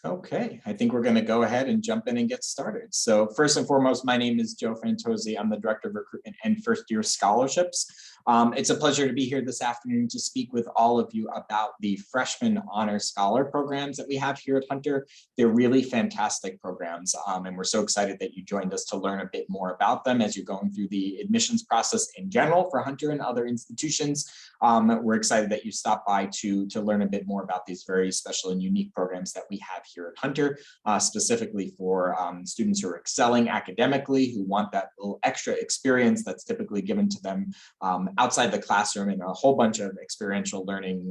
Okay, I think we're going to go ahead and jump in and get started. So first and foremost, my name is Joe Fantozzi. I'm the Director of Recruitment and First Year Scholarships. It's a pleasure to be here this afternoon to speak with all of you about the Freshman Honors Scholar Programs that we have here at Hunter. They're really fantastic programs, and we're so excited that you joined us to learn a bit more about them as you're going through the admissions process in general for Hunter and other institutions. We're excited that you stopped by to learn a bit more about these very special and unique programs that we have here at Hunter, specifically for students who are excelling academically, who want that little extra experience that's typically given to them outside the classroom, and a whole bunch of experiential learning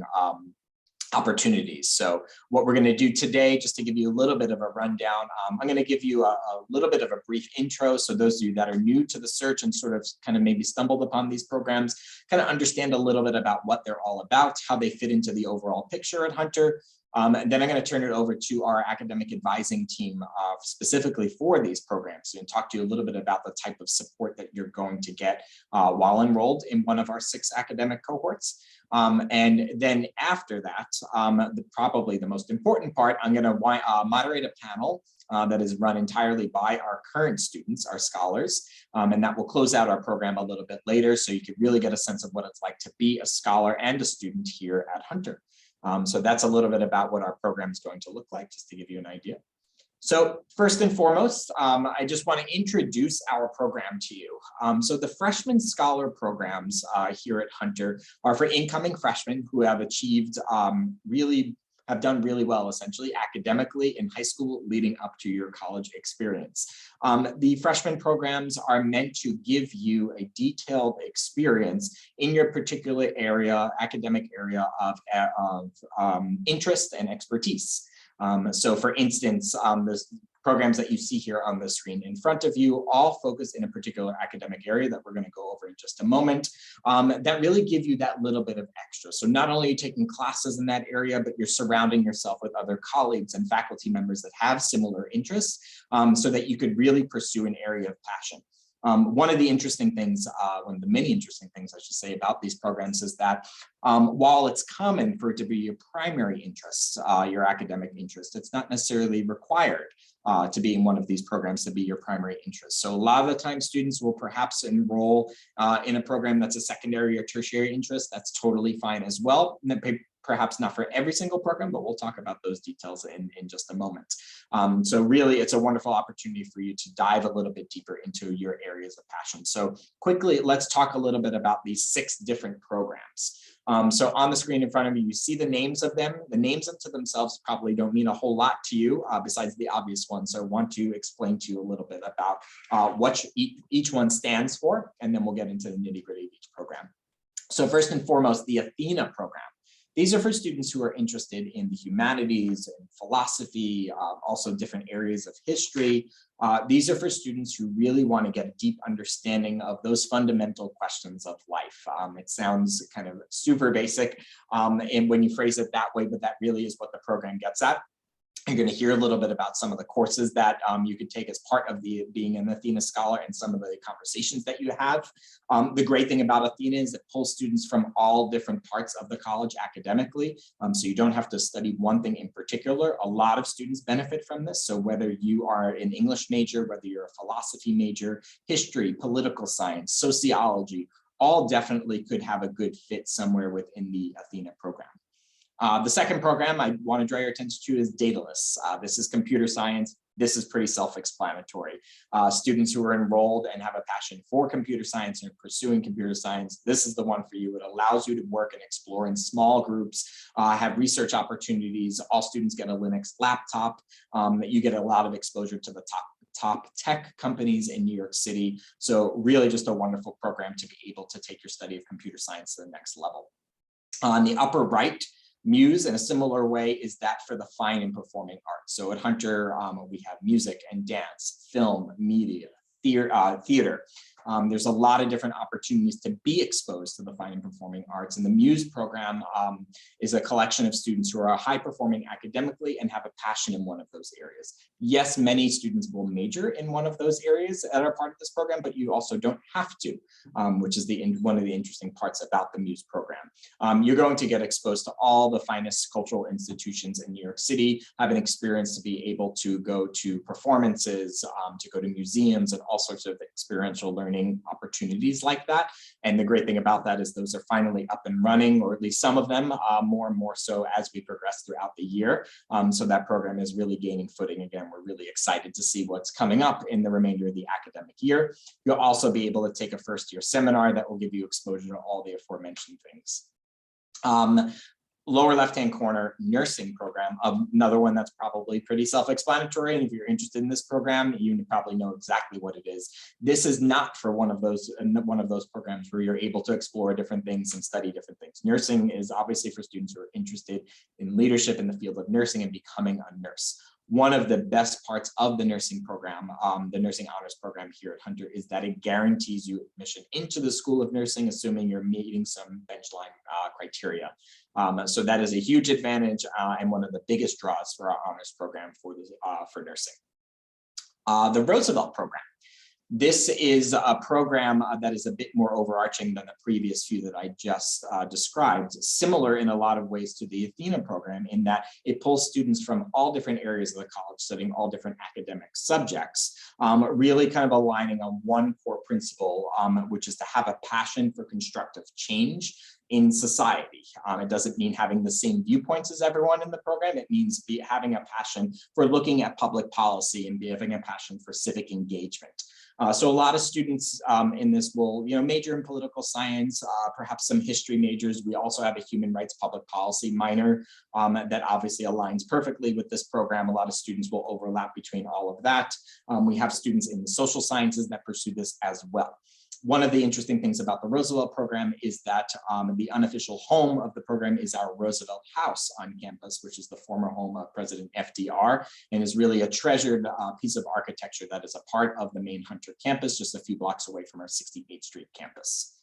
opportunities. So what we're going to do today, just to give you a little bit of a rundown, I'm going to give you a little bit of a brief intro. So those of you that are new to the search and sort of kind of maybe stumbled upon these programs, kind of understand a little bit about what they're all about, how they fit into the overall picture at Hunter. And then I'm going to turn it over to our academic advising team specifically for these programs and talk to you a little bit about the type of support that you're going to get while enrolled in one of our 6 academic cohorts. And then after that, probably the most important part, I'm going to moderate a panel that is run entirely by our current students, our scholars, and that will close out our program a little bit later, so you can really get a sense of what it's like to be a scholar and a student here at Hunter. So that's a little bit about what our program is going to look like, just to give you an idea. So first and foremost, I just want to introduce our program to you. So the Freshman Scholar Programs here at Hunter are for incoming freshmen who have achieved have done really well, essentially, academically in high school leading up to your college experience. The freshman programs are meant to give you a detailed experience in your particular area, academic area of interest and expertise. So for instance, the programs that you see here on the screen in front of you all focus in a particular academic area that we're going to go over in just a moment, that really give you that little bit of extra. So not only are you taking classes in that area, but you're surrounding yourself with other colleagues and faculty members that have similar interests, so that you could really pursue an area of passion. One of the interesting things, one of the many interesting things I should say about these programs is that while it's common for it to be your primary interest, your academic interest, it's not necessarily required to be in one of these programs to be your primary interest. So a lot of the time students will perhaps enroll in a program that's a secondary or tertiary interest. That's totally fine as well. And perhaps not for every single program, but we'll talk about those details in just a moment. So really, it's a wonderful opportunity for you to dive a little bit deeper into your areas of passion. So quickly, let's talk a little bit about these 6 different programs. So on the screen in front of you, you see the names of them. The names unto themselves probably don't mean a whole lot to you besides the obvious one. So I want to explain to you a little bit about what each one stands for, and then we'll get into the nitty-gritty of each program. So first and foremost, the Athena program. These are for students who are interested in the humanities and philosophy, also different areas of history. These are for students who really want to get a deep understanding of those fundamental questions of life. It sounds kind of super basic and when you phrase it that way, but that really is what the program gets at. You're going to hear a little bit about some of the courses that you could take as part of being an Athena Scholar and some of the conversations that you have. The great thing about Athena is it pulls students from all different parts of the college academically, so you don't have to study one thing in particular. A lot of students benefit from this, so whether you are an English major, whether you're a philosophy major, history, political science, sociology, all definitely could have a good fit somewhere within the Athena program. The second program I want to draw your attention to is Daedalus. This is computer science. This is pretty self-explanatory. Students who are enrolled and have a passion for computer science and are pursuing computer science, this is the one for you. It allows you to work and explore in small groups, have research opportunities. All students get a Linux laptop. You get a lot of exposure to the top tech companies in New York City. So really just a wonderful program to be able to take your study of computer science to the next level. On the upper right, Muse, in a similar way, is that for the fine and performing arts. So at Hunter, we have music and dance, film, media, theater. There's a lot of different opportunities to be exposed to the fine and performing arts. And the Muse program is a collection of students who are high performing academically and have a passion in one of those areas. Yes, many students will major in one of those areas that are part of this program, but you also don't have to, which is one of the interesting parts about the Muse program. You're going to get exposed to all the finest cultural institutions in New York City, have an experience to be able to go to performances, to go to museums and all sorts of experiential learning opportunities like that. And the great thing about that is those are finally up and running, or at least some of them, more and more so as we progress throughout the year. So that program is really gaining footing again. We're really excited to see what's coming up in the remainder of the academic year. You'll also be able to take a first year seminar that will give you exposure to all the aforementioned things. Lower left-hand corner, nursing program, another one that's probably pretty self-explanatory. And if you're interested in this program, you probably know exactly what it is. This is not for one of those programs where you're able to explore different things and study different things. Nursing is obviously for students who are interested in leadership in the field of nursing and becoming a nurse. One of the best parts of the nursing program, the Nursing Honors Program here at Hunter, is that it guarantees you admission into the School of Nursing, assuming you're meeting some benchline criteria. So that is a huge advantage and one of the biggest draws for our honors program for nursing. The Roosevelt Program. This is a program that is a bit more overarching than the previous few that I just described, similar in a lot of ways to the Athena program in that it pulls students from all different areas of the college studying all different academic subjects, really kind of aligning on one core principle, which is to have a passion for constructive change in society. It doesn't mean having the same viewpoints as everyone in the program. It means having a passion for looking at public policy and having a passion for civic engagement. So a lot of students in this will, major in political science, perhaps some history majors. We also have a human rights public policy minor that obviously aligns perfectly with this program. A lot of students will overlap between all of that. We have students in the social sciences that pursue this as well. One of the interesting things about the Roosevelt program is that the unofficial home of the program is our Roosevelt House on campus, which is the former home of President FDR, and is really a treasured piece of architecture that is a part of the main Hunter campus, just a few blocks away from our 68th Street campus.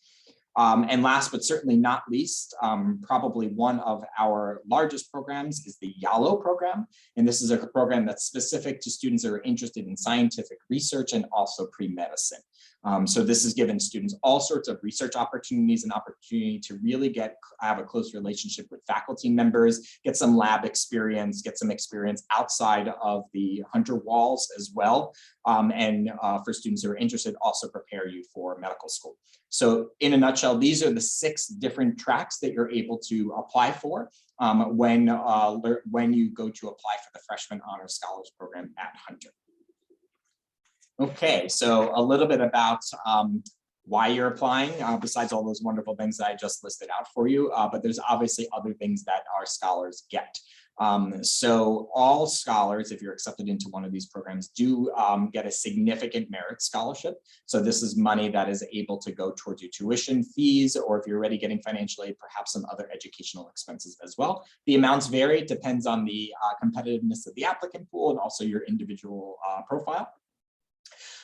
And last but certainly not least, probably one of our largest programs is the YALO program. And this is a program that's specific to students that are interested in scientific research and also pre-medicine. So this has given students all sorts of research opportunities and opportunity to really have a close relationship with faculty members, get some lab experience, get some experience outside of the Hunter walls as well. And for students who are interested, also prepare you for medical school. So in a nutshell, these are the 6 different tracks that you're able to apply for when you go to apply for the Freshman Honors Scholars Program at Hunter. Okay, so a little bit about why you're applying, besides all those wonderful things that I just listed out for you, but there's obviously other things that our scholars get. So all scholars, if you're accepted into one of these programs, do get a significant merit scholarship. So this is money that is able to go towards your tuition fees, or if you're already getting financial aid, perhaps some other educational expenses as well. The amounts vary, it depends on the competitiveness of the applicant pool and also your individual profile.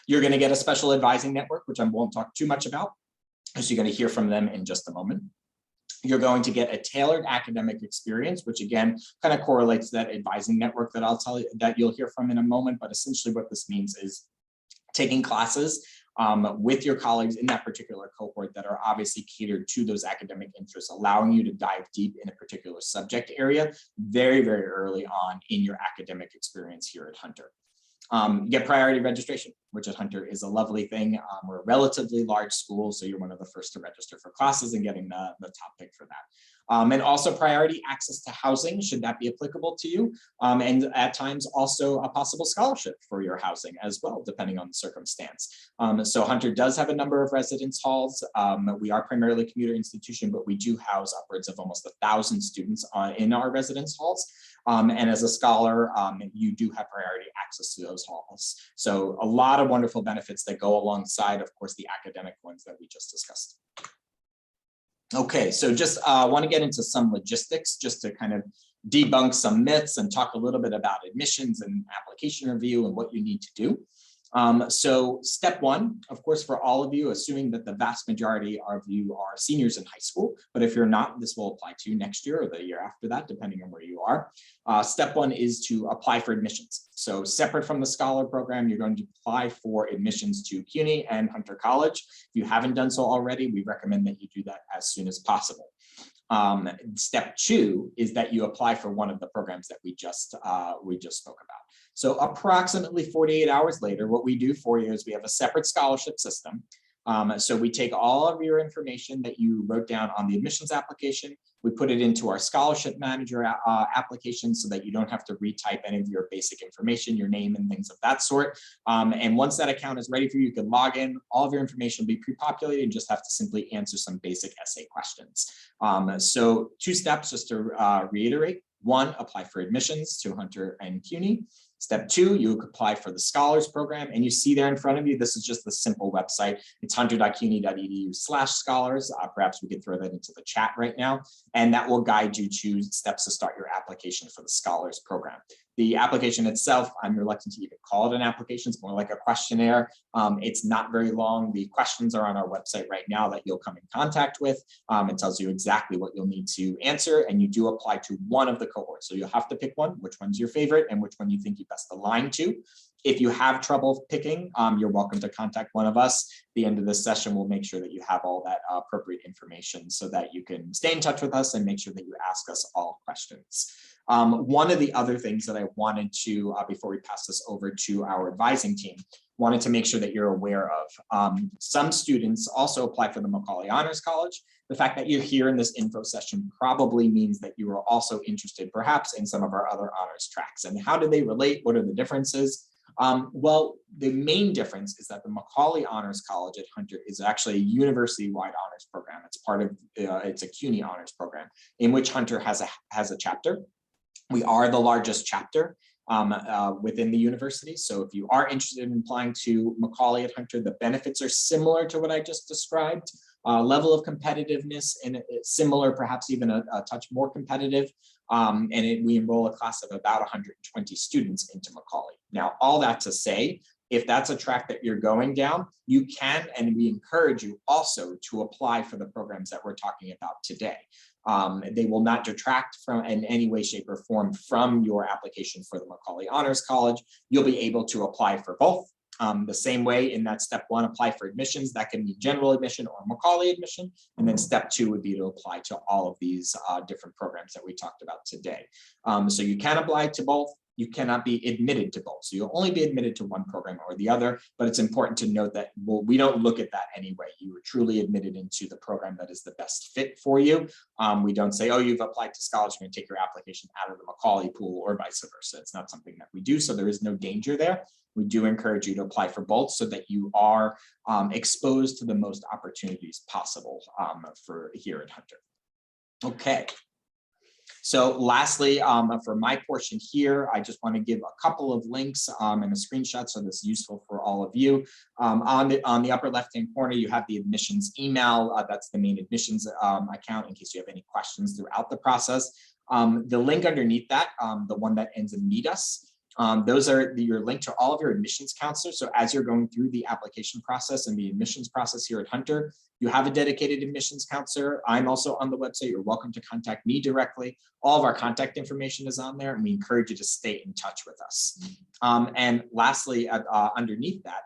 You're going to get a special advising network, which I won't talk too much about, because you're going to hear from them in just a moment. You're going to get a tailored academic experience, which again, kind of correlates to that advising network that I'll tell you that you'll hear from in a moment. But essentially what this means is taking classes with your colleagues in that particular cohort that are obviously catered to those academic interests, allowing you to dive deep in a particular subject area very, very early on in your academic experience here at Hunter. You get priority registration, which at Hunter is a lovely thing. We're a relatively large school, so you're one of the first to register for classes and getting the top pick for that. And also priority access to housing, should that be applicable to you. And at times also a possible scholarship for your housing as well, depending on the circumstance. So Hunter does have a number of residence halls. We are primarily a commuter institution, but we do house upwards of almost 1,000 students in our residence halls. And as a scholar, you do have priority access to those halls. So a lot of wonderful benefits that go alongside, of course, the academic ones that we just discussed. Okay, so just want to get into some logistics just to kind of debunk some myths and talk a little bit about admissions and application review and what you need to do. So step one, of course, for all of you, assuming that the vast majority of you are seniors in high school, but if you're not, this will apply to you next year or the year after that, depending on where you are. Step one is to apply for admissions. So separate from the Scholar Program, you're going to apply for admissions to CUNY and Hunter College. If you haven't done so already, we recommend that you do that as soon as possible. Step two is that you apply for one of the programs that we just spoke about. So approximately 48 hours later, what we do for you is we have a separate scholarship system. So we take all of your information that you wrote down on the admissions application, we put it into our scholarship manager application so that you don't have to retype any of your basic information, your name and things of that sort. And once that account is ready for you, you can log in, all of your information will be pre-populated and just have to simply answer some basic essay questions. So 2 steps, just to reiterate. 1, apply for admissions to Hunter and CUNY. Step 2, you apply for the Scholars Program, and you see there in front of you, this is just the simple website. It's hunter.cuny.edu/scholars. Perhaps we could throw that into the chat right now, and that will guide you to steps to start your application for the Scholars Program. The application itself, I'm reluctant to even call it an application. It's more like a questionnaire. It's not very long. The questions are on our website right now that you'll come in contact with. It tells you exactly what you'll need to answer, and you do apply to one of the cohorts. So you'll have to pick one, which one's your favorite and which one you think you best align to. If you have trouble picking, you're welcome to contact one of us. At the end of this session, we'll make sure that you have all that appropriate information so that you can stay in touch with us and make sure that you ask us all questions. One of the other things that I wanted to, before we pass this over to our advising team, wanted to make sure that you're aware of. Some students also apply for the Macaulay Honors College. The fact that you're here in this info session probably means that you are also interested perhaps in some of our other honors tracks. And how do they relate? What are the differences? Well, the main difference is that the Macaulay Honors College at Hunter is actually a university-wide honors program. It's part of, it's a CUNY honors program in which Hunter has a chapter. We are the largest chapter within the university. So if you are interested in applying to Macaulay at Hunter, the benefits are similar to what I just described. Level of competitiveness and similar, perhaps even a touch more competitive. We enroll a class of about 120 students into Macaulay. Now, all that to say, if that's a track that you're going down, you can, and we encourage you also to apply for the programs that we're talking about today. They will not detract from in any way, shape, or form from your application for the Macaulay Honors College. You'll be able to apply for both. The same way in that step 1, apply for admissions, that can be general admission or Macaulay admission. And then step 2 would be to apply to all of these different programs that we talked about today. So you can apply to both. You cannot be admitted to both. So you'll only be admitted to one program or the other, but it's important to note that we don't look at that anyway. You were truly admitted into the program that is the best fit for you. We don't say, oh, you've applied to scholarship and take your application out of the Macaulay pool or vice versa. It's not something that we do, so there is no danger there. We do encourage you to apply for both so that you are exposed to the most opportunities possible for here at Hunter. Okay. So lastly, for my portion here, I just want to give a couple of links and a screenshot so this is useful for all of you. On the upper left-hand corner, you have the admissions email. That's the main admissions account in case you have any questions throughout the process. The link underneath that, the one that ends in Meet Us, those are your link to all of your admissions counselors. So as you're going through the application process and the admissions process here at Hunter, you have a dedicated admissions counselor. I'm also on the website. You're welcome to contact me directly. All of our contact information is on there, and we encourage you to stay in touch with us. And lastly, underneath that,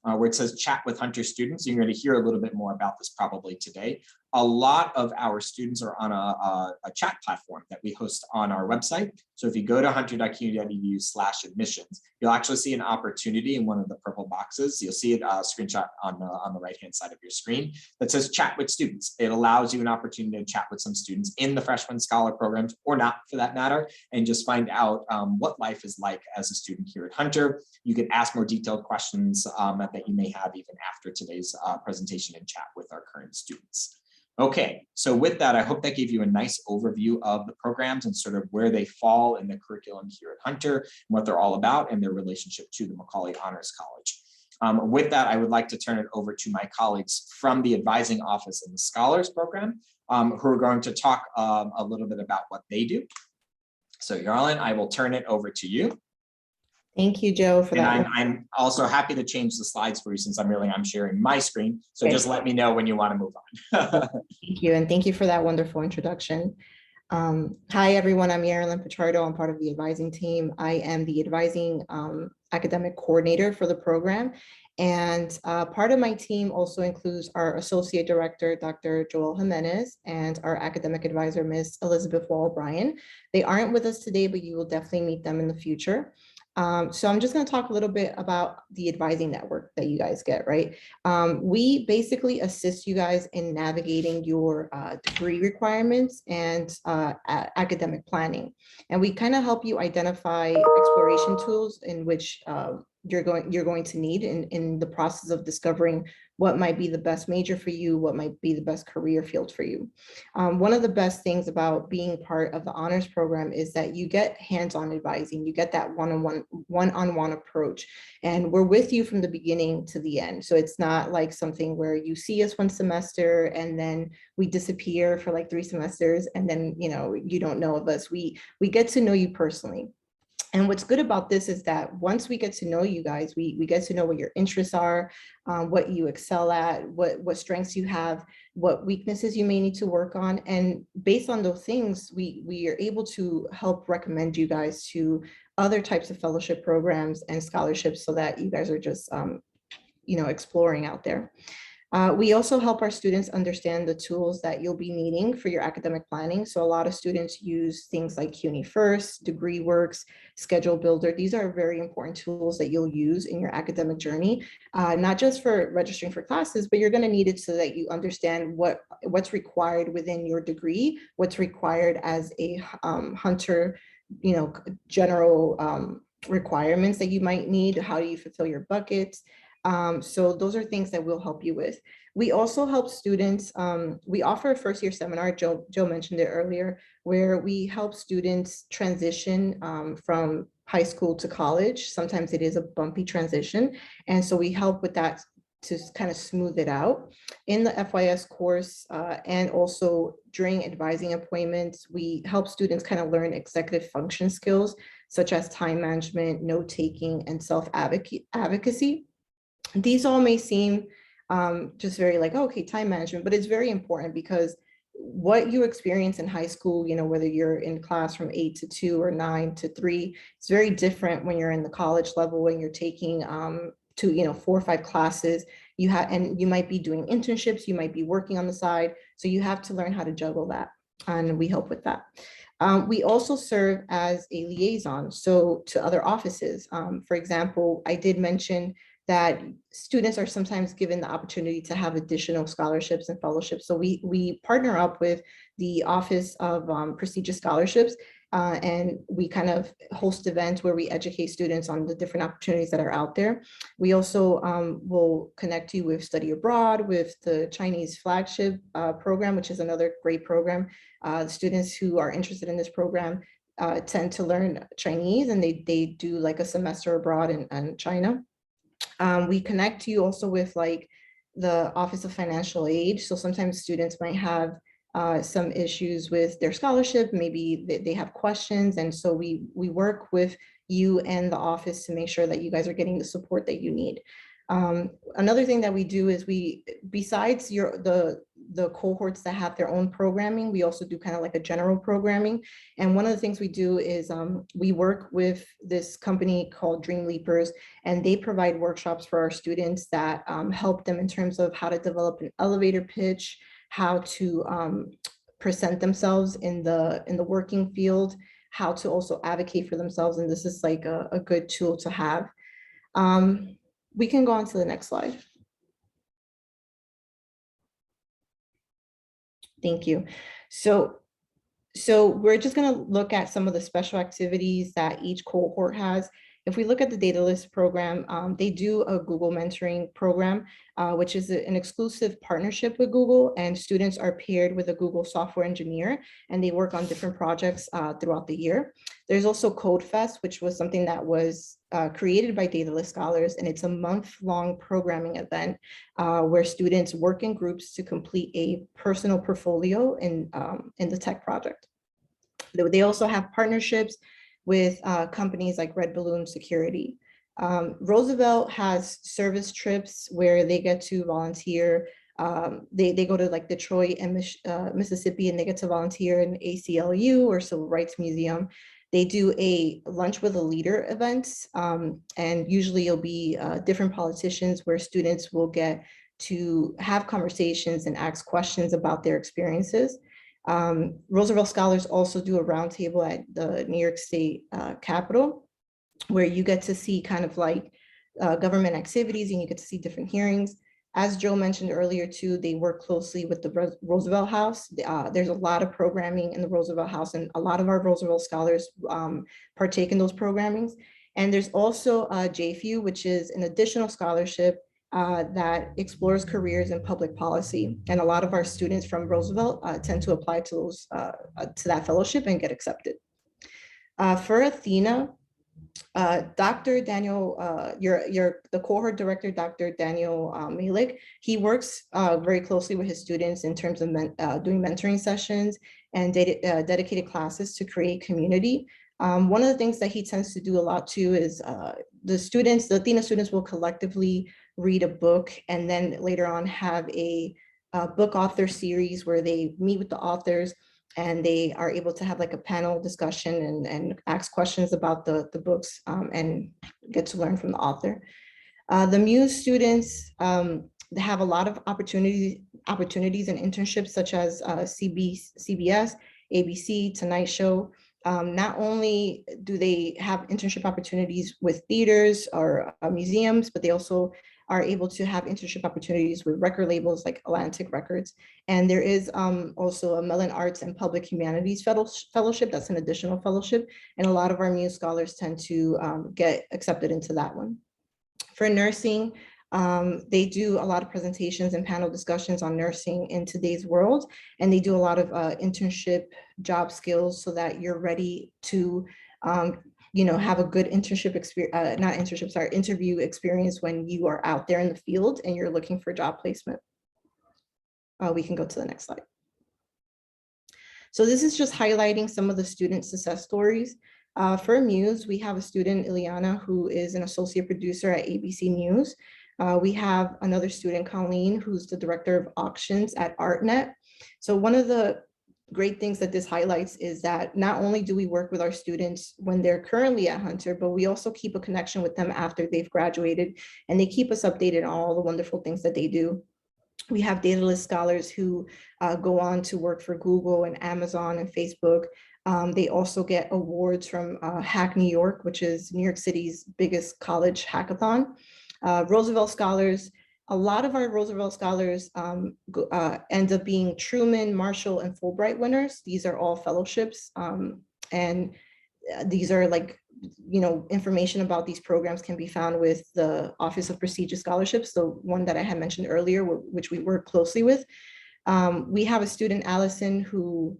where it says chat with Hunter students, you're going to hear a little bit more about this probably today. A lot of our students are on a chat platform that we host on our website. So if you go to hunter.cuny.edu/admissions, you'll actually see an opportunity in one of the purple boxes. You'll see it screenshot on the right-hand side of your screen that says chat with students. It allows you an opportunity to chat with some students in the Freshman Scholar Programs, or not for that matter, and just find out what life is like as a student here at Hunter. You can ask more detailed questions that you may have even after today's presentation and chat with our current students. Okay, so with that, I hope that gave you a nice overview of the programs and sort of where they fall in the curriculum here at Hunter, and what they're all about and their relationship to the Macaulay Honors College. With that, I would like to turn it over to my colleagues from the advising office in the Scholars Program, who are going to talk a little bit about what they do. So Yarlin, I will turn it over to you. Thank you, Joe, for And that. I'm also happy to change the slides for you since I'm sharing my screen. So just let me know when you want to move on. Thank you, and thank you for that wonderful introduction. Hi, everyone. I'm Yarilyn Pichardo. I'm part of the advising team. I am the advising academic coordinator for the program. And part of my team also includes our associate director, Dr. Joel Jimenez, and our academic advisor, Ms. Elizabeth Wall-Bryan. They aren't with us today, but you will definitely meet them in the future. So I'm just going to talk a little bit about the advising network that you guys get, right? We basically assist you guys in navigating your degree requirements and academic planning. And we kind of help you identify exploration tools in which you're going to need in the process of discovering what might be the best major for you, what might be the best career field for you. One of the best things about being part of the honors program is that you get hands-on advising, you get that one-on-one approach, and we're with you from the beginning to the end. So it's not like something where you see us one semester and then we disappear for like 3 semesters and then you don't know of us. We get to know you personally. And what's good about this is that once we get to know you guys, we get to know what your interests are, what you excel at, what strengths you have, what weaknesses you may need to work on. And based on those things, we are able to help recommend you guys to other types of fellowship programs and scholarships so that you guys are just, exploring out there. We also help our students understand the tools that you'll be needing for your academic planning. So a lot of students use things like CUNY First, DegreeWorks, Schedule Builder. These are very important tools that you'll use in your academic journey, not just for registering for classes, but you're going to need it so that you understand what's required within your degree, what's required as a hunter, general requirements that you might need. How do you fulfill your buckets? So those are things that we'll help you with. We also help students, we offer a first year seminar, Joe mentioned it earlier, where we help students transition from high school to college. Sometimes it is a bumpy transition. And so we help with that to kind of smooth it out. In the FYS course and also during advising appointments, we help students kind of learn executive function skills, such as time management, note-taking, and self-advocacy. These all may seem just very like, oh, okay, time management, but it's very important because what you experience in high school, whether you're in class from 8 to 2 or 9 to 3, it's very different when you're in the college level, when you're taking 4 or 5 classes. And you might be doing internships, you might be working on the side. So you have to learn how to juggle that. And we help with that. We also serve as a liaison, so to other offices. For example, I did mention that students are sometimes given the opportunity to have additional scholarships and fellowships. So we partner up with the Office of Prestigious Scholarships, and we kind of host events where we educate students on the different opportunities that are out there. We also will connect you with Study Abroad, with the Chinese flagship program, which is another great program. Students who are interested in this program tend to learn Chinese, and they do like a semester abroad in China. We connect you also with like the Office of Financial Aid. So sometimes students might have some issues with their scholarship, maybe they have questions. And so we work with you and the office to make sure that you guys are getting the support that you need. Another thing that we do is besides the cohorts that have their own programming, we also do kind of like a general programming. And one of the things we do is we work with this company called Dream Leapers, and they provide workshops for our students that help them in terms of how to develop an elevator pitch, how to present themselves in the working field, how to also advocate for themselves. And this is like a good tool to have. We can go on to the next slide. Thank you. So we're just going to look at some of the special activities that each cohort has. If we look at the Data List program, they do a Google mentoring program, which is an exclusive partnership with Google, and students are paired with a Google software engineer, and they work on different projects throughout the year. There's also Code Fest, which was something that was created by Data List scholars, and it's a month-long programming event where students work in groups to complete a personal portfolio in the tech project. They also have partnerships with companies like Red Balloon Security. Roosevelt has service trips where they get to volunteer. They go to like Detroit and Mississippi, and they get to volunteer in ACLU or Civil Rights Museum. They do a lunch with a leader events, and usually it'll be different politicians where students will get to have conversations and ask questions about their experiences. Roosevelt Scholars also do a roundtable at the New York State Capitol, where you get to see kind of like government activities and you get to see different hearings. As Joe mentioned earlier too, they work closely with the Roosevelt House. There's a lot of programming in the Roosevelt House, and a lot of our Roosevelt Scholars partake in those programmings. And there's also JFU, which is an additional scholarship that explores careers in public policy. And a lot of our students from Roosevelt tend to apply to those to that fellowship and get accepted. For Athena, Dr. Daniel, the cohort director, Dr. Daniel Malik, he works very closely with his students in terms of doing mentoring sessions and dedicated classes to create community. One of the things that he tends to do a lot too is the Athena students will collectively read a book and then later on have a book author series where they meet with the authors and they are able to have like a panel discussion and ask questions about the books and get to learn from the author. The Muse students they have a lot of opportunities and internships such as CBS, ABC, Tonight Show. Not only do they have internship opportunities with theaters or museums, but they also are able to have internship opportunities with record labels like Atlantic Records. And there is also a Mellon Arts and Public Humanities Fellowship. That's an additional fellowship. And a lot of our Muse scholars tend to get accepted into that one. For nursing, they do a lot of presentations and panel discussions on nursing in today's world. And they do a lot of internship job skills so that you're ready to have a good internship experience, interview experience when you are out there in the field and you're looking for job placement. We can go to the next slide. So this is just highlighting some of the student success stories. For Muse, we have a student, Ileana, who is an associate producer at ABC News. We have another student, Colleen, who's the director of auctions at ArtNet. So one of the great things that this highlights is that not only do we work with our students when they're currently at Hunter, but we also keep a connection with them after they've graduated, and they keep us updated on all the wonderful things that they do. We have dataless scholars who go on to work for Google and Amazon and Facebook. They also get awards from Hack New York, which is New York City's biggest college hackathon. Roosevelt Scholars, a lot of our Roosevelt Scholars end up being Truman, Marshall, and Fulbright winners. These are all fellowships. And these are like, information about these programs can be found with the Office of Prestigious Scholarships, the one that I had mentioned earlier, which we work closely with. We have a student, Allison, who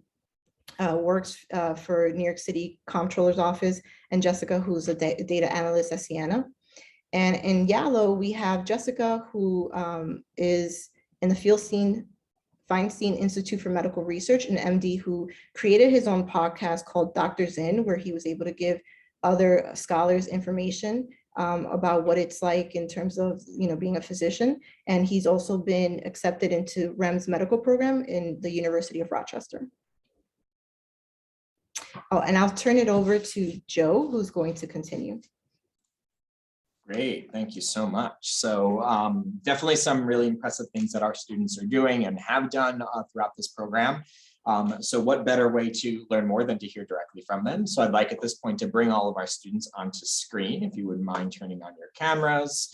works for New York City Comptroller's Office, and Jessica, who's a data analyst at Siena. And in Yalo, we have Jessica, who is in the Feinstein Institute for Medical Research, an MD who created his own podcast called Doctors In, where he was able to give other scholars information about what it's like in terms of being a physician. And he's also been accepted into REM's medical program in the University of Rochester. Oh, and I'll turn it over to Joe, who's going to continue. Great, thank you so much. So definitely some really impressive things that our students are doing and have done throughout this program. So what better way to learn more than to hear directly from them? So I'd like at this point to bring all of our students onto screen, if you wouldn't mind turning on your cameras,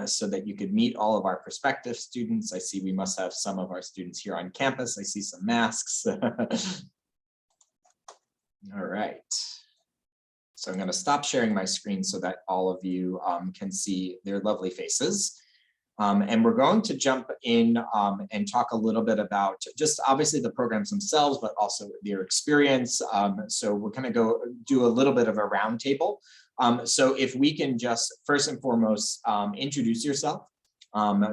so that you could meet all of our prospective students. I see we must have some of our students here on campus. I see some masks. All right. So I'm going to stop sharing my screen so that all of you can see their lovely faces. And we're going to jump in and talk a little bit about just obviously the programs themselves, but also their experience. So we're going to go do a little bit of a roundtable. So if we can just first and foremost introduce yourself,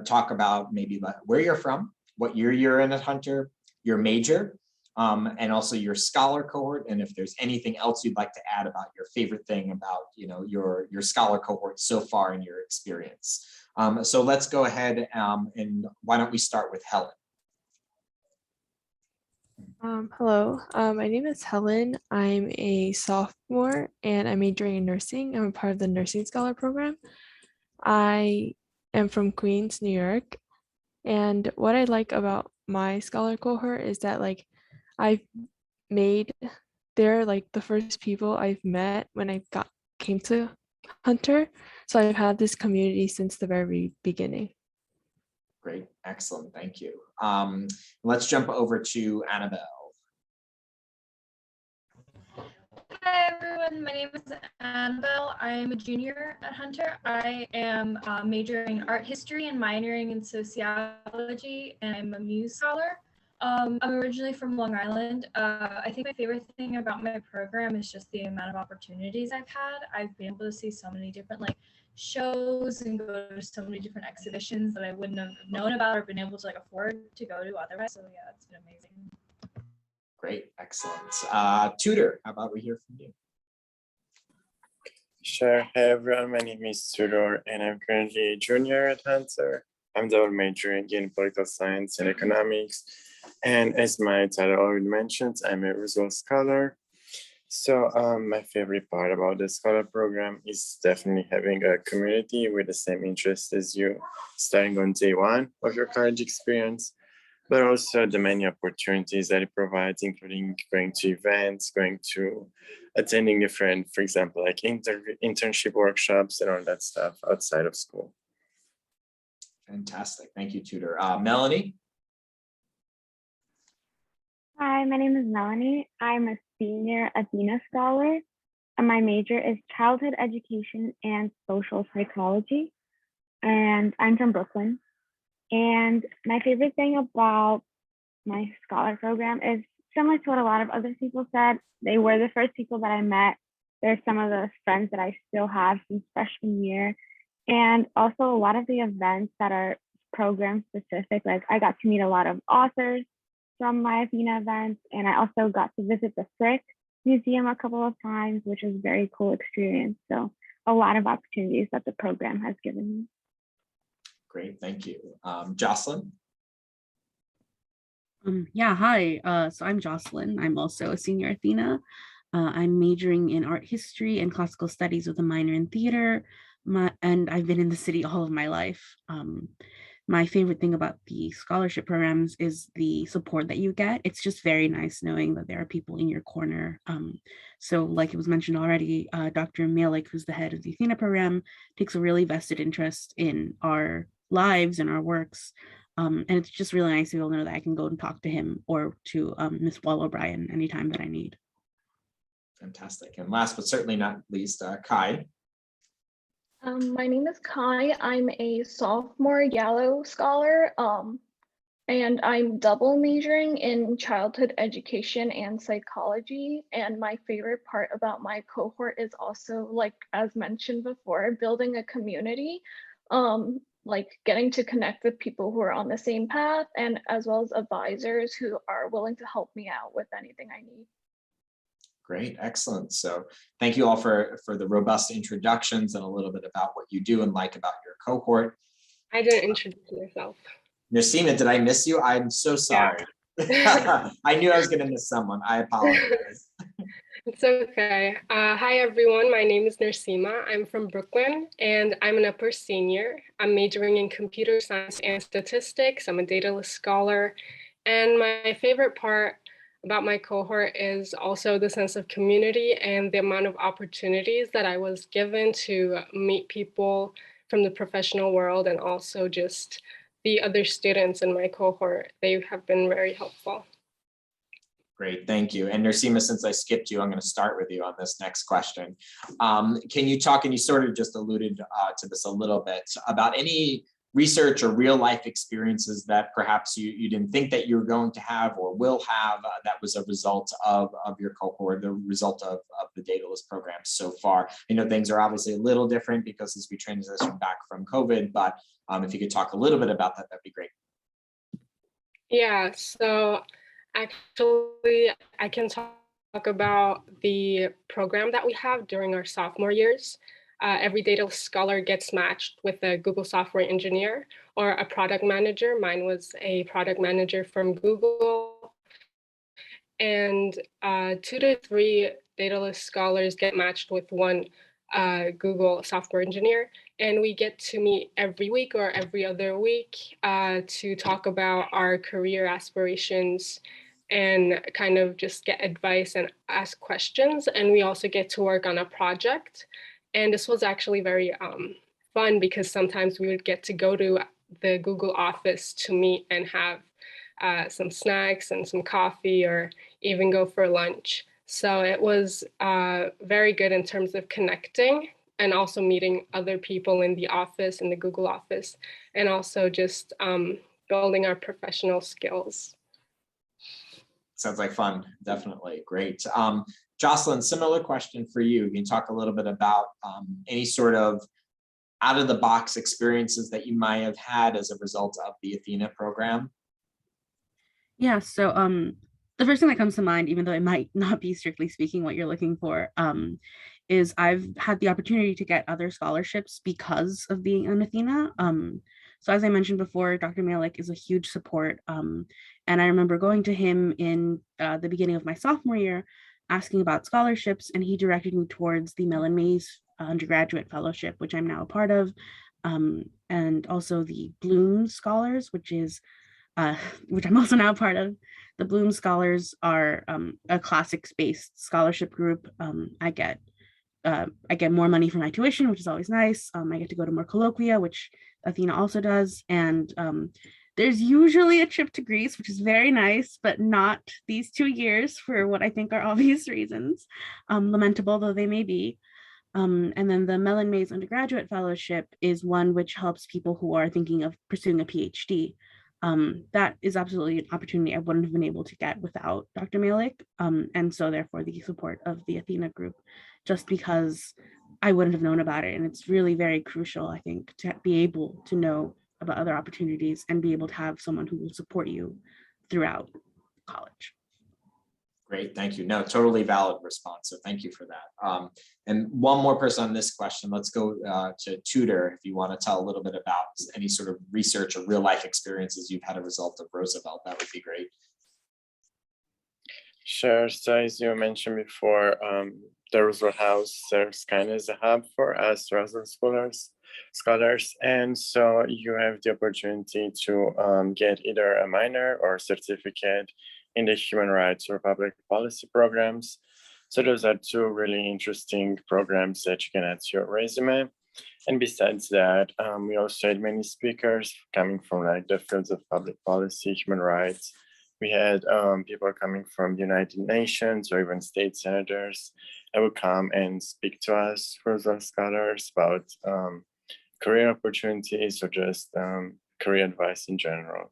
talk about maybe where you're from, what year you're in at Hunter, your major, and also your scholar cohort, and if there's anything else you'd like to add about your favorite thing about your scholar cohort so far in your experience. So let's go ahead and why don't we start with Helen? Hello, my name is Helen. I'm a sophomore and I'm majoring in nursing. I'm a part of the Nursing Scholar Program. I am from Queens, New York. And what I like about my scholar cohort is that they're like the first people I've met when I came to Hunter. So I've had this community since the very beginning. Great, excellent, thank you. Let's jump over to Annabelle. Hi everyone, my name is Annabelle. I'm a junior at Hunter. I am majoring in art history and minoring in sociology, and I'm a Muse scholar. I'm originally from Long Island. I think my favorite thing about my program is just the amount of opportunities I've had. I've been able to see so many different shows and go to so many different exhibitions that I wouldn't have known about or been able to afford to go to otherwise. So yeah, it's been amazing. Great, excellent. Tudor, how about we hear from you? Sure. Hey everyone, my name is Tudor and I'm currently a junior at Hunter. I'm double majoring in political science and economics. And as my title already mentioned, I'm a resource scholar. So my favorite part about the scholar program is definitely having a community with the same interests as you starting on day one of your college experience, but also the many opportunities that it provides, including going to events, attending different, for example, internship workshops and all that stuff outside of school. Fantastic, thank you, Tudor. Melanie? Hi, my name is Melanie. I'm a senior Athena scholar, and my major is childhood education and social psychology, and I'm from Brooklyn. And my favorite thing about my scholar program is similar to what a lot of other people said. They were the first people that I met. They're some of the friends that I still have since freshman year. And also a lot of the events that are program specific, I got to meet a lot of authors from my Athena events. And I also got to visit the Frick Museum a couple of times, which was a very cool experience. So a lot of opportunities that the program has given me. Great, thank you. Jocelyn? Yeah, hi. So I'm Jocelyn. I'm also a senior Athena. I'm majoring in art history and classical studies with a minor in theater. And I've been in the city all of my life. My favorite thing about the scholarship programs is the support that you get. It's just very nice knowing that there are people in your corner. So like it was mentioned already, Dr. Malik, who's the head of the Athena program, takes a really vested interest in our lives and our works. And it's just really nice to be able to know that I can go and talk to him or to Ms. Wall O'Brien anytime that I need. Fantastic. And last but certainly not least, Kai. My name is Kai. I'm a sophomore Yellow scholar, and I'm double majoring in childhood education and psychology. And my favorite part about my cohort is also, as mentioned before, building a community, getting to connect with people who are on the same path, and as well as advisors who are willing to help me out with anything I need. Great, excellent. So thank you all for the robust introductions and a little bit about what you do and like about your cohort. I didn't introduce myself. Narsima, did I miss you? I'm so sorry. Yeah. I knew I was going to miss someone. I apologize. It's okay. Hi, everyone. My name is Narsima. I'm from Brooklyn, and I'm an upper senior. I'm majoring in computer science and statistics. I'm a dataless scholar. And my favorite part about my cohort is also the sense of community and the amount of opportunities that I was given to meet people from the professional world, and also just the other students in my cohort. They have been very helpful. Great, thank you. And Narsima, since I skipped you, I'm going to start with you on this next question. Can you talk, and you sort of just alluded to this a little bit, about any research or real life experiences that perhaps you didn't think that you were going to have or will have that was a result of your cohort, the result of the dataless program so far? I know things are obviously a little different because as we transition back from COVID, but if you could talk a little bit about that, that'd be great. Yeah, so Actually, I can talk about the program that we have during our sophomore years. Every data scholar gets matched with a Google software engineer or a product manager. Mine was a product manager from Google. And 2 to 3 data scholars get matched with one Google software engineer. And we get to meet every week or every other week to talk about our career aspirations and kind of just get advice and ask questions. And we also get to work on a project. And this was actually very fun because sometimes we would get to go to the Google office to meet and have some snacks and some coffee or even go for lunch. So it was very good in terms of connecting and also meeting other people in the office, in the Google office, and also just building our professional skills. Sounds like fun, definitely. Great. Jocelyn, similar question for you. You can talk a little bit about any sort of out of the box experiences that you might have had as a result of the Athena program. Yeah, so the first thing that comes to mind, even though it might not be strictly speaking what you're looking for, is I've had the opportunity to get other scholarships because of being on Athena. So as I mentioned before, Dr. Malik is a huge support. And I remember going to him in the beginning of my sophomore year, asking about scholarships, and he directed me towards the Mellon Mays undergraduate fellowship, which I'm now a part of, and also the Bloom Scholars, which I'm also now part of. The Bloom Scholars are a classics-based scholarship group. I get more money for my tuition, which is always nice. I get to go to more colloquia, which Athena also does. And there's usually a trip to Greece, which is very nice, but not these 2 years for what I think are obvious reasons, lamentable though they may be. And then the Mellon Mays undergraduate fellowship is one which helps people who are thinking of pursuing a PhD. That is absolutely an opportunity I wouldn't have been able to get without Dr. Malik. And so therefore the support of the Athena group, just because I wouldn't have known about it. And it's really very crucial, I think, to be able to know about other opportunities and be able to have someone who will support you throughout college. Great, thank you. No, totally valid response. So thank you for that. And one more person on this question. Let's go to Tudor. If you want to tell a little bit about any sort of research or real life experiences you've had a result of Roosevelt, that would be great. Sure. So as you mentioned before, the Roosevelt House serves kind of as a hub for us Roosevelt scholars. And so you have the opportunity to get either a minor or certificate in the human rights or public policy programs. So those are 2 really interesting programs that you can add to your resume. And besides that, we also had many speakers coming from like the fields of public policy, human rights. We had people coming from the United Nations or even state senators that would come and speak to us, Roosevelt scholars, about career opportunities or just career advice in general.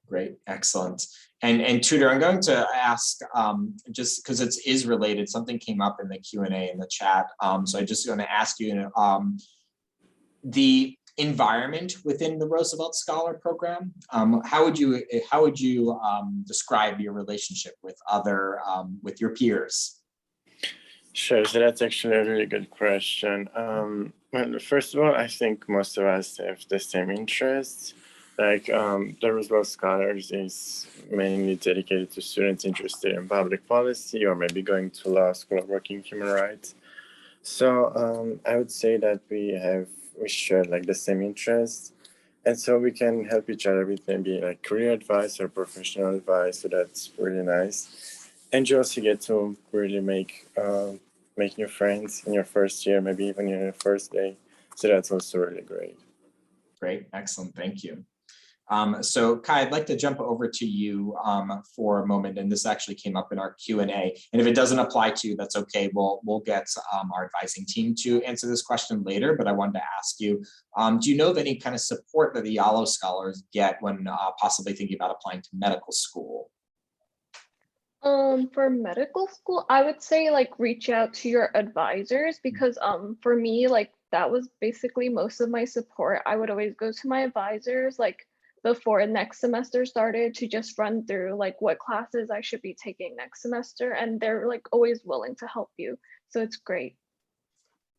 Great, excellent. And Tudor, I'm going to ask, just because it is related, something came up in the Q&A in the chat. So I just want to ask you, the environment within the Roosevelt Scholar Program, how would you describe your relationship with with your peers? Sure, so that's actually a really good question. Well, first of all, I think most of us have the same interests. Like the Roosevelt Scholars is mainly dedicated to students interested in public policy or maybe going to law school or working human rights. So I would say that we share like the same interests, and so we can help each other with maybe like career advice or professional advice. So that's really nice, and you also get to really make new friends in your first year, maybe even in your first day. So that's also really great. Great, excellent, thank you. So Kai, I'd like to jump over to you for a moment, and this actually came up in our Q&A, and if it doesn't apply to you, that's okay. We'll get our advising team to answer this question later, but I wanted to ask you, do you know of any kind of support that the YALO scholars get when possibly thinking about applying to medical school? For medical school, I would say like reach out to your advisors, because for me, like that was basically most of my support. I would always go to my advisors, like before next semester started to just run through like what classes I should be taking next semester. And they're like always willing to help you. So it's great.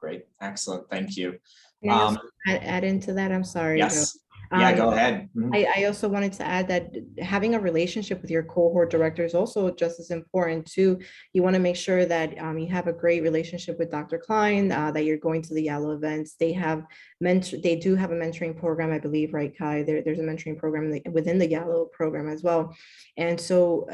Great, excellent, thank you. Can I also add into that? I'm sorry, Joe. Yes, yeah, go ahead. I also wanted to add that having a relationship with your cohort director is also just as important too. You want to make sure that you have a great relationship with Dr. Klein, that you're going to the Yellow events. They do have a mentoring program, I believe, right, Kai? There's a mentoring program within the Yellow program as well. And so,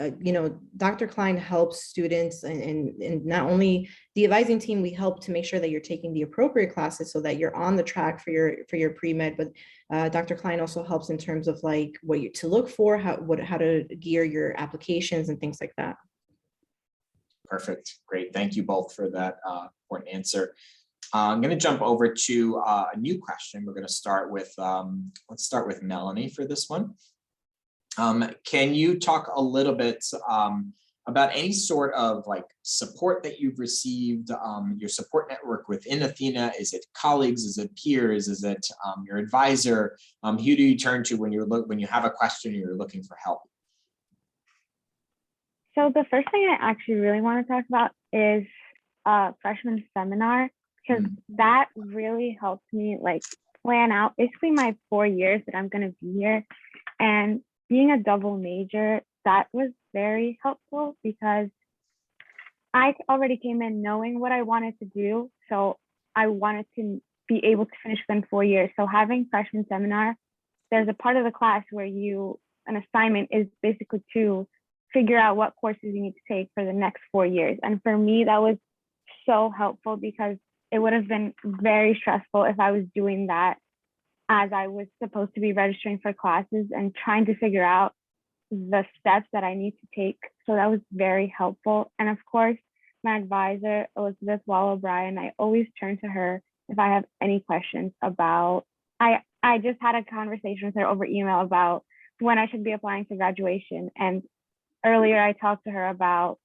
Dr. Klein helps students and not only the advising team, we help to make sure that you're taking the appropriate classes so that you're on the track for your pre-med, but Dr. Klein also helps in terms of like what to look for, how to gear your applications and things like that. Perfect, great. Thank you both for that important answer. I'm going to jump over to a new question. We're going to start with, let's start with Melanie for this one. Can you talk a little bit about any sort of like support that you've received, your support network within Athena? Is it colleagues? Is it peers? Is it your advisor? Who do you turn to when you have a question or you're looking for help? So the first thing I actually really want to talk about is freshman seminar, because that really helped me like plan out basically my 4 years that I'm going to be here. And being a double major, that was very helpful because I already came in knowing what I wanted to do. So I wanted to be able to finish within 4 years. So having freshman seminar, there's a part of the class where an assignment is basically to figure out what courses you need to take for the next 4 years. And for me, that was so helpful because it would have been very stressful if I was doing that as I was supposed to be registering for classes and trying to figure out the steps that I need to take. So that was very helpful. And of course, my advisor, Elizabeth Wall-O'Brien, I always turn to her if I have any questions about, I just had a conversation with her over email about when I should be applying for graduation. And earlier I talked to her about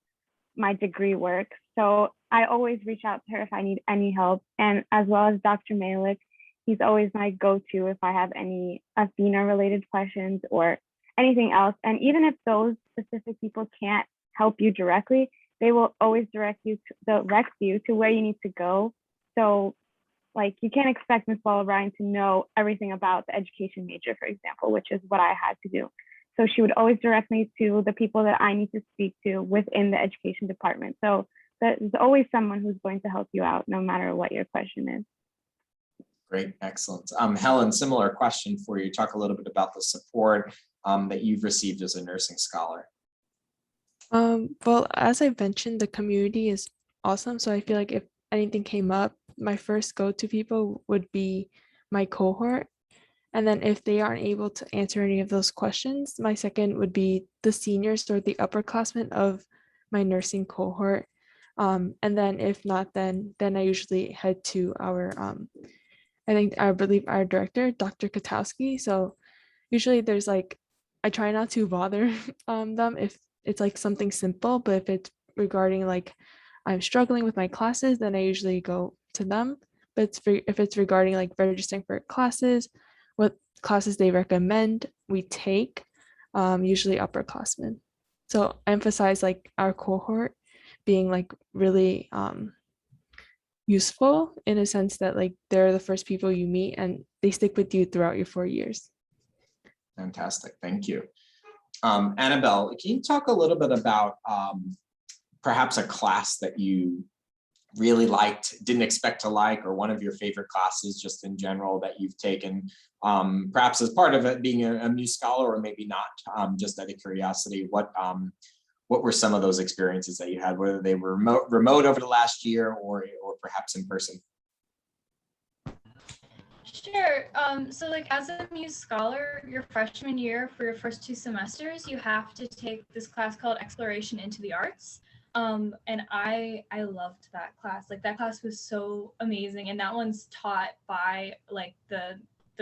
my degree work. So I always reach out to her if I need any help. And as well as Dr. Malik, he's always my go-to if I have any Athena related questions or anything else. And even if those specific people can't help you directly, they will always direct you to where you need to go. So like you can't expect Ms. Wall-O'Brien to know everything about the education major, for example, which is what I had to do. So she would always direct me to the people that I need to speak to within the education department. So there's always someone who's going to help you out no matter what your question is. Great, excellent. Helen, similar question for you. Talk a little bit about the support that you've received as a nursing scholar. Well, as I mentioned, the community is awesome. So I feel like if anything came up, my first go-to people would be my cohort. And then if they aren't able to answer any of those questions, my second would be the seniors or the upperclassmen of my nursing cohort. And then if not, then I usually head to our, I believe our director, Dr. Katowski. So usually there's like, I try not to bother them if it's like something simple, but if it's regarding like I'm struggling with my classes, then I usually go to them. But if it's regarding like registering for classes, what classes they recommend we take, usually upperclassmen. So I emphasize like our cohort being like really useful in a sense that like they're the first people you meet and they stick with you throughout your 4 years. Fantastic, thank you. Annabelle, can you talk a little bit about perhaps a class that you really liked, didn't expect to like, or one of your favorite classes just in general that you've taken, perhaps as part of it being a new scholar, or maybe not, just out of curiosity, what were some of those experiences that you had, whether they were remote over the last year or perhaps in person? Sure. So like as a new scholar, your freshman year for your first 2 semesters, you have to take this class called Exploration into the Arts. And I loved that class. Like that class was so amazing. And that one's taught by like the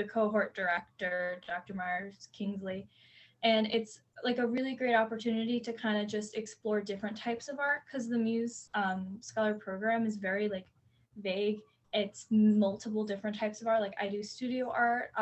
cohort director, Dr. Myers Kingsley. And it's like a really great opportunity to kind of just explore different types of art, because the Muse Scholar program is very like vague. It's multiple different types of art. Like I do studio art,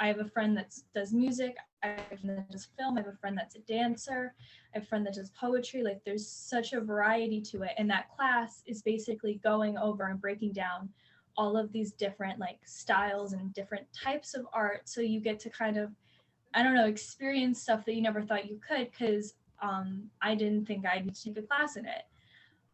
I have a friend that does music, I have a friend that does film, I have a friend that's a dancer, I have a friend that does poetry. Like there's such a variety to it. And that class is basically going over and breaking down all of these different like styles and different types of art. So you get to kind of, I don't know, experience stuff that you never thought you could, because I didn't think I'd need to take a class in it.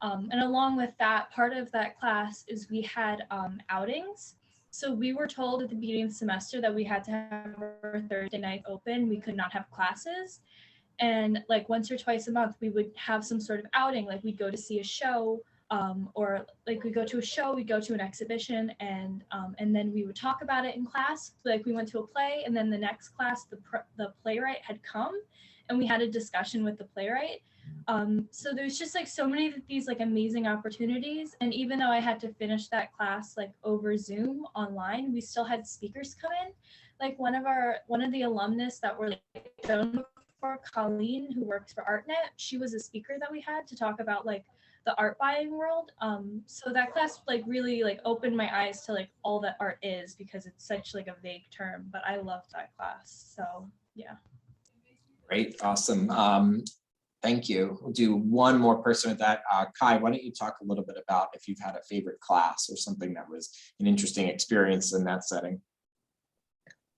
And along with that, part of that class is we had outings. So we were told at the beginning of the semester that we had to have our Thursday night open. We could not have classes. And like once or twice a month, we would have some sort of outing. Like we'd go to see a show, or like we go to a show, we go to an exhibition, and then we would talk about it in class. Like we went to a play, and then the next class, the playwright had come, and we had a discussion with the playwright. So there's just like so many of these like amazing opportunities. And even though I had to finish that class like over Zoom online, we still had speakers come in. Like one of the alumnus that were like shown before, Colleen, who works for ArtNet, she was a speaker that we had to talk about like the art buying world. So that class like really like opened my eyes to like all that art is, because it's such like a vague term, but I loved that class. So yeah. Great, awesome. Thank you. We'll do one more person with that. Kai, why don't you talk a little bit about if you've had a favorite class or something that was an interesting experience in that setting?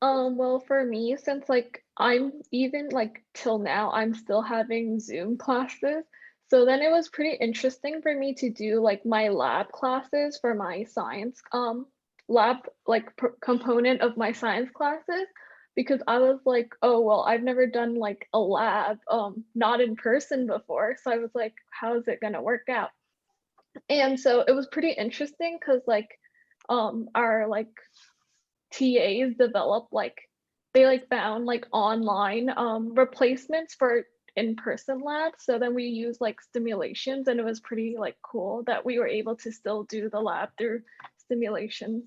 Well, for me, since like I'm even like till now, I'm still having Zoom classes. So then it was pretty interesting for me to do like my lab classes for my science lab like component of my science classes, because I was like, oh, well, I've never done like a lab not in person before. So I was like, how is it gonna work out? And so it was pretty interesting because like our like TAs developed like they like found like online replacements for in-person labs. So then we used like simulations, and it was pretty like cool that we were able to still do the lab through simulations.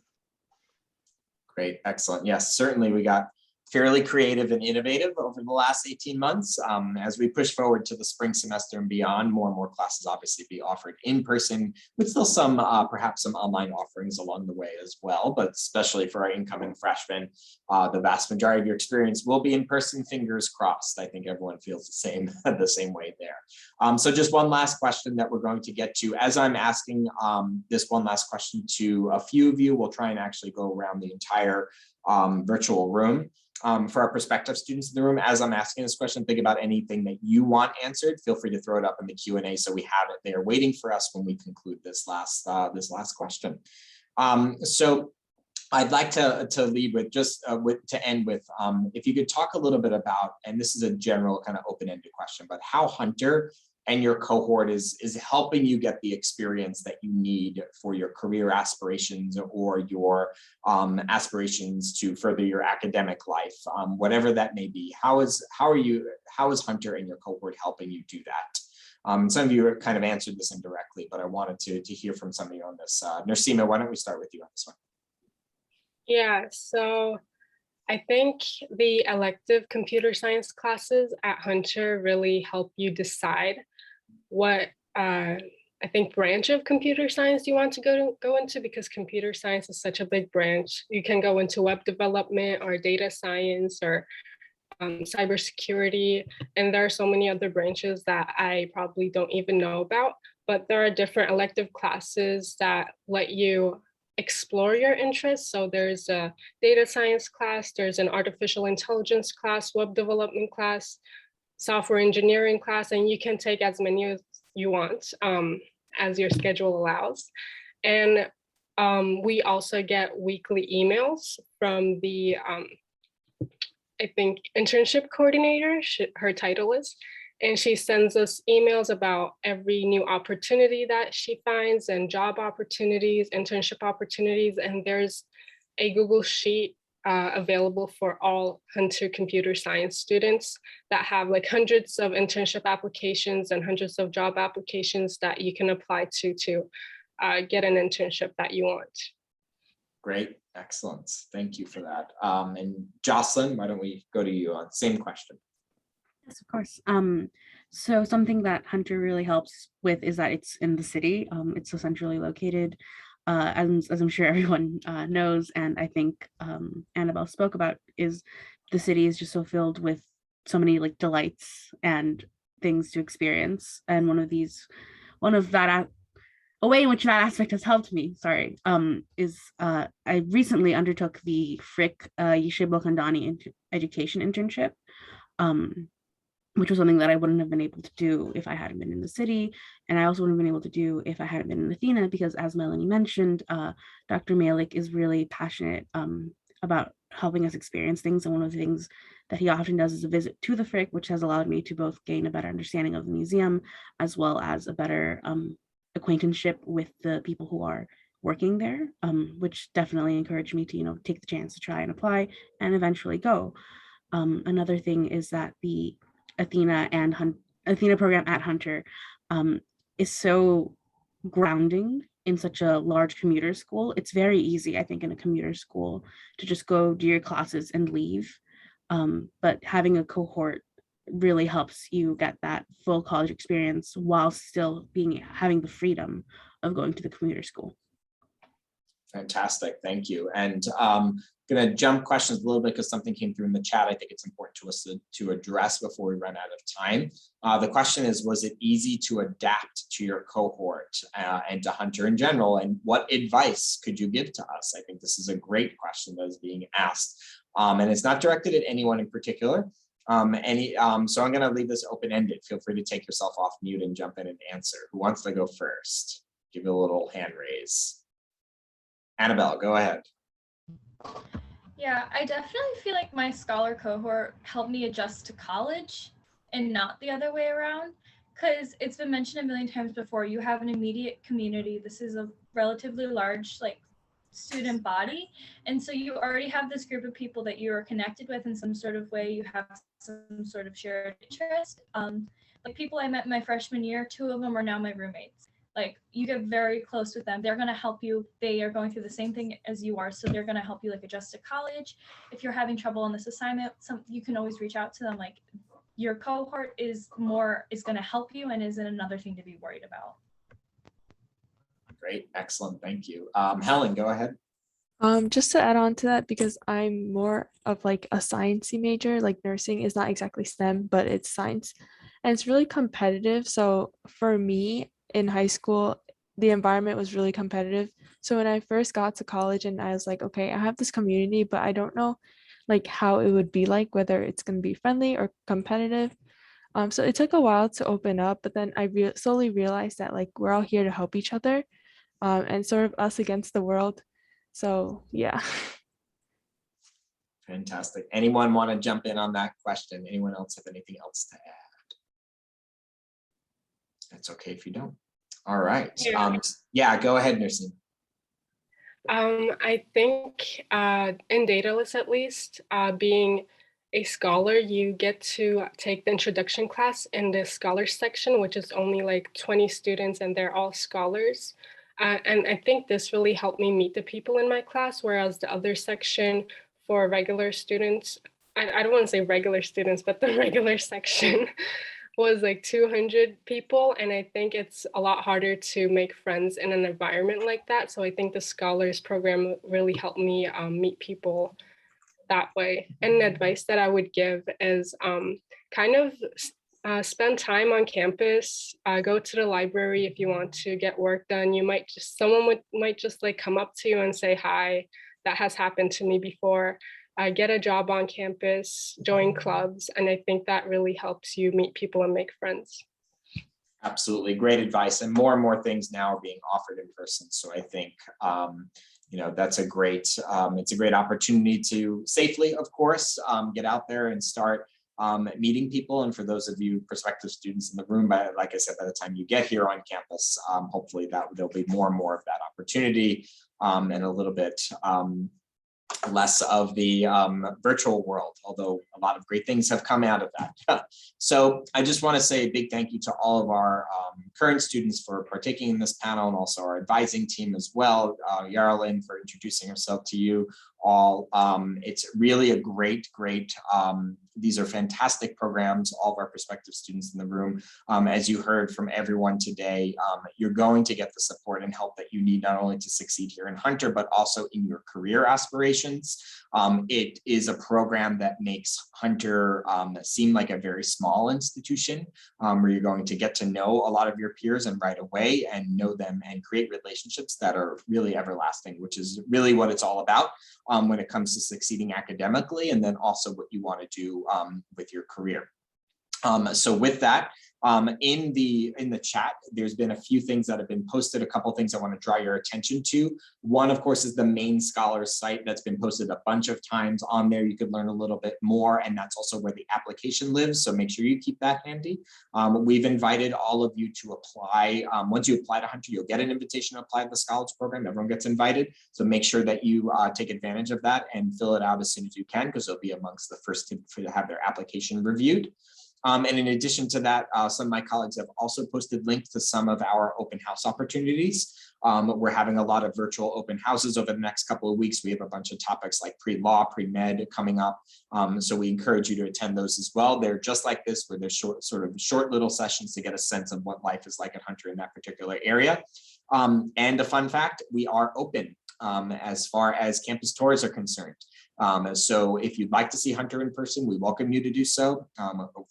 Great, excellent. Yes, certainly we got fairly creative and innovative over the last 18 months. As we push forward to the spring semester and beyond, more and more classes obviously be offered in person, with still some perhaps some online offerings along the way as well, but especially for our incoming freshmen, the vast majority of your experience will be in person, fingers crossed. I think everyone feels the same way there. So just one last question that we're going to get to. As I'm asking this one last question to a few of you, we'll try and actually go around the entire virtual room. For our prospective students in the room, as I'm asking this question, think about anything that you want answered. Feel free to throw it up in the Q&A so we have it there waiting for us when we conclude this last question. So I'd like to lead with just to end with, if you could talk a little bit about, and this is a general kind of open-ended question, but how Hunter and your cohort is helping you get the experience that you need for your career aspirations or your aspirations to further your academic life, whatever that may be. How is Hunter and your cohort helping you do that? Some of you kind of answered this indirectly, but I wanted to hear from some of you on this. Nursima, why don't we start with you on this one? Yeah, so I think the elective computer science classes at Hunter really help you decide what I think branch of computer science you want to go into, because computer science is such a big branch. You can go into web development or data science or cybersecurity, and there are so many other branches that I probably don't even know about, but there are different elective classes that let you explore your interests. So there's a data science class, there's an artificial intelligence class, web development class, software engineering class, and you can take as many as you want as your schedule allows. And we also get weekly emails from the, I think, internship coordinator, her title is, and she sends us emails about every new opportunity that she finds and job opportunities, internship opportunities, and there's a Google Sheet available for all Hunter computer science students that have like hundreds of internship applications and hundreds of job applications that you can apply to get an internship that you want. Great, excellent. Thank you for that. And Jocelyn, why don't we go to you on the same question? Yes, of course. So something that Hunter really helps with is that it's in the city. It's so centrally located. as I'm sure everyone knows, and I think Annabelle spoke about, is the city is just so filled with so many like delights and things to experience. And one of that, a way in which that aspect has helped me, sorry, is I recently undertook the Frick Yeshiva Khandani education internship, which was something that I wouldn't have been able to do if I hadn't been in the city. And I also wouldn't have been able to do if I hadn't been in Athena, because as Melanie mentioned, Dr. Malik is really passionate about helping us experience things. And one of the things that he often does is a visit to the Frick, which has allowed me to both gain a better understanding of the museum, as well as a better acquaintanceship with the people who are working there, which definitely encouraged me to, take the chance to try and apply and eventually go. Another thing is that the Athena program at Hunter is so grounding in such a large commuter school. It's very easy, I think, in a commuter school to just go do your classes and leave. But having a cohort really helps you get that full college experience while still having the freedom of going to the commuter school. Fantastic, thank you. And going to jump questions a little bit because something came through in the chat. I think it's important to us to address before we run out of time. The question is, was it easy to adapt to your cohort and to Hunter in general? And what advice could you give to us? I think this is a great question that is being asked. And it's not directed at anyone in particular. So I'm going to leave this open-ended. Feel free to take yourself off mute and jump in and answer. Who wants to go first? Give you a little hand raise. Annabelle, go ahead. Yeah, I definitely feel like my scholar cohort helped me adjust to college and not the other way around, because it's been mentioned a million times before, you have an immediate community. This is a relatively large student body, and so you already have this group of people that you are connected with in some sort of way. You have some sort of shared interest. Like people I met in my freshman year, 2 of them are now my roommates. Like you get very close with them. They're going to help you. They are going through the same thing as you are. So they're going to help you adjust to college. If you're having trouble on this assignment, you can always reach out to them. Like your cohort is going to help you and isn't another thing to be worried about. Great, excellent, thank you. Helen, go ahead. Just to add on to that, because I'm more of a sciencey major, like nursing is not exactly STEM, but it's science, and it's really competitive. So for me, in high school, the environment was really competitive. So when I first got to college and I was like, okay, I have this community, but I don't know how it would be whether it's going to be friendly or competitive. So it took a while to open up, but then I slowly realized that we're all here to help each other, and sort of us against the world. So yeah. Fantastic. Anyone want to jump in on that question? Anyone else have anything else to add? It's okay if you don't. All right. Yeah, go ahead, Nursing. I think in Daedalus, at least, being a scholar, you get to take the introduction class in the scholars section, which is only 20 students and they're all scholars. And I think this really helped me meet the people in my class, whereas the other section for regular students, I don't want to say regular students, but the regular section was 200 people. And I think it's a lot harder to make friends in an environment like that. So I think the scholars program really helped me meet people that way. And advice that I would give is spend time on campus, go to the library if you want to get work done. Someone might just come up to you and say hi. That has happened to me before. Get a job on campus, join clubs, and I think that really helps you meet people and make friends. Absolutely, great advice. And more things now are being offered in person. So I think that's a great it's a great opportunity to safely, of course, get out there and start meeting people. And for those of you prospective students in the room, like I said, by the time you get here on campus, hopefully there'll be more and more of that opportunity, and a little bit less of the virtual world, although a lot of great things have come out of that. So I just want to say a big thank you to all of our current students for partaking in this panel, and also our advising team as well. Yarlin, for introducing herself to you all. It's really a great These are fantastic programs, all of our prospective students in the room. As you heard from everyone today, you're going to get the support and help that you need not only to succeed here in Hunter, but also in your career aspirations. It is a program that makes Hunter seem like a very small institution, where you're going to get to know a lot of your peers and right away and know them and create relationships that are really everlasting, which is really what it's all about when it comes to succeeding academically, and then also what you want to do with your career. So with that, in the chat, there's been a few things that have been posted, a couple things I want to draw your attention to. One, of course, is the main Scholars site that's been posted a bunch of times. On there, you could learn a little bit more, and that's also where the application lives, so make sure you keep that handy. We've invited all of you to apply. Once you apply to Hunter, you'll get an invitation to apply to the Scholars Program. Everyone gets invited, so make sure that you take advantage of that and fill it out as soon as you can, because they'll be amongst the first to have their application reviewed. And in addition to that, some of my colleagues have also posted links to some of our open house opportunities. We're having a lot of virtual open houses over the next couple of weeks. We have a bunch of topics like pre-law, pre-med coming up. So we encourage you to attend those as well. They're just like this, where they're short little sessions to get a sense of what life is like at Hunter in that particular area. And a fun fact, we are open as far as campus tours are concerned. So if you'd like to see Hunter in person, we welcome you to do so.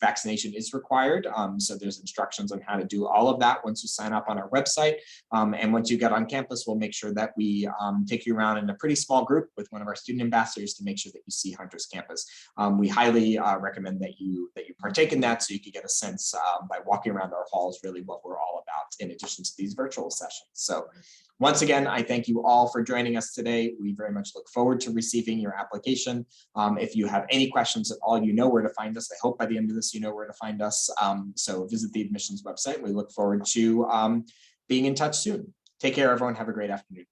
Vaccination is required. So there's instructions on how to do all of that once you sign up on our website. And once you get on campus, we'll make sure that we take you around in a pretty small group with one of our student ambassadors to make sure that you see Hunter's campus. We highly recommend that you partake in that, so you can get a sense by walking around our halls, really what we're all about, in addition to these virtual sessions. So once again, I thank you all for joining us today. We very much look forward to receiving your application. If you have any questions at all, you know where to find us. I hope by the end of this, you know where to find us. So visit the admissions website. We look forward to being in touch soon. Take care, everyone. Have a great afternoon.